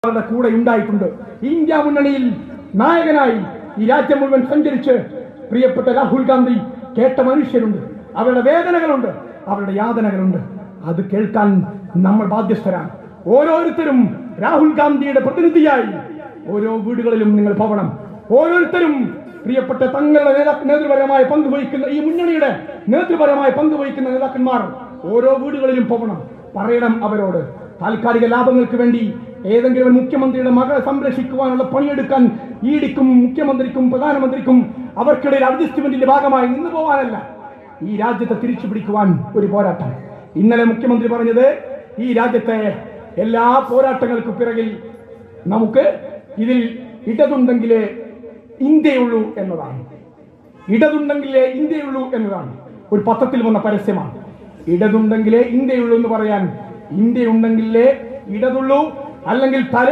കൂടെ ഉണ്ടായിട്ടുണ്ട്. ഇന്ത്യ മുന്നണിയിൽ നായകനായി ഈ രാജ്യം മുഴുവൻ സഞ്ചരിച്ച് പ്രിയപ്പെട്ട രാഹുൽ ഗാന്ധി കേട്ട മനുഷ്യരുണ്ട്. അവരുടെ വേദനകളുണ്ട്, അവരുടെ യാതനകളുണ്ട്. അത് കേൾക്കാൻ നമ്മൾ ബാധ്യസ്ഥരാണ്. ഓരോരുത്തരും രാഹുൽ ഗാന്ധിയുടെ പ്രതിനിധിയായി ഓരോ വീടുകളിലും നിങ്ങൾ പോകണം. ഓരോരുത്തരും പ്രിയപ്പെട്ട തങ്ങളുടെ നേതൃപരമായ പങ്കുവഹിക്കുന്ന ഈ മുന്നണിയുടെ നേതൃപരമായ പങ്കുവഹിക്കുന്ന നേതാക്കന്മാർ ഓരോ വീടുകളിലും പോകണം. പറയണം അവരോട്, താൽക്കാലിക ലാഭങ്ങൾക്ക് വേണ്ടി ഏതെങ്കിലും മുഖ്യമന്ത്രിയുടെ മകളെ സംരക്ഷിക്കുവാനുള്ള പണിയെടുക്കാൻ ഇഡിക്കും മുഖ്യമന്ത്രിക്കും പ്രധാനമന്ത്രിക്കും അവർക്കിടയിൽ അഡ്ജസ്റ്റ്മെന്റിന്റെ ഭാഗമായി നിന്നു പോകാനല്ല, ഈ രാജ്യത്തെ തിരിച്ചു പിടിക്കുവാൻ ഒരു പോരാട്ടം. ഇന്നലെ മുഖ്യമന്ത്രി പറഞ്ഞത് ഈ രാജ്യത്തെ എല്ലാ പോരാട്ടങ്ങൾക്കും പിറകിൽ നമുക്ക് ഇതിൽ ഇടതുണ്ടെങ്കിലേ ഇന്ത്യയുള്ളൂ എന്നതാണ്. ഇടതുണ്ടെങ്കിലേ ഇന്ത്യയുള്ളൂ എന്നതാണ് ഒരു പത്രത്തിൽ വന്ന പരസ്യമാണ്. ഇടതുണ്ടെങ്കിലേ ഇന്ത്യയുള്ളൂ എന്ന് പറയാൻ ഇന്ത്യയുണ്ടെങ്കിലേ ഇടതുള്ളൂ, അല്ലെങ്കിൽ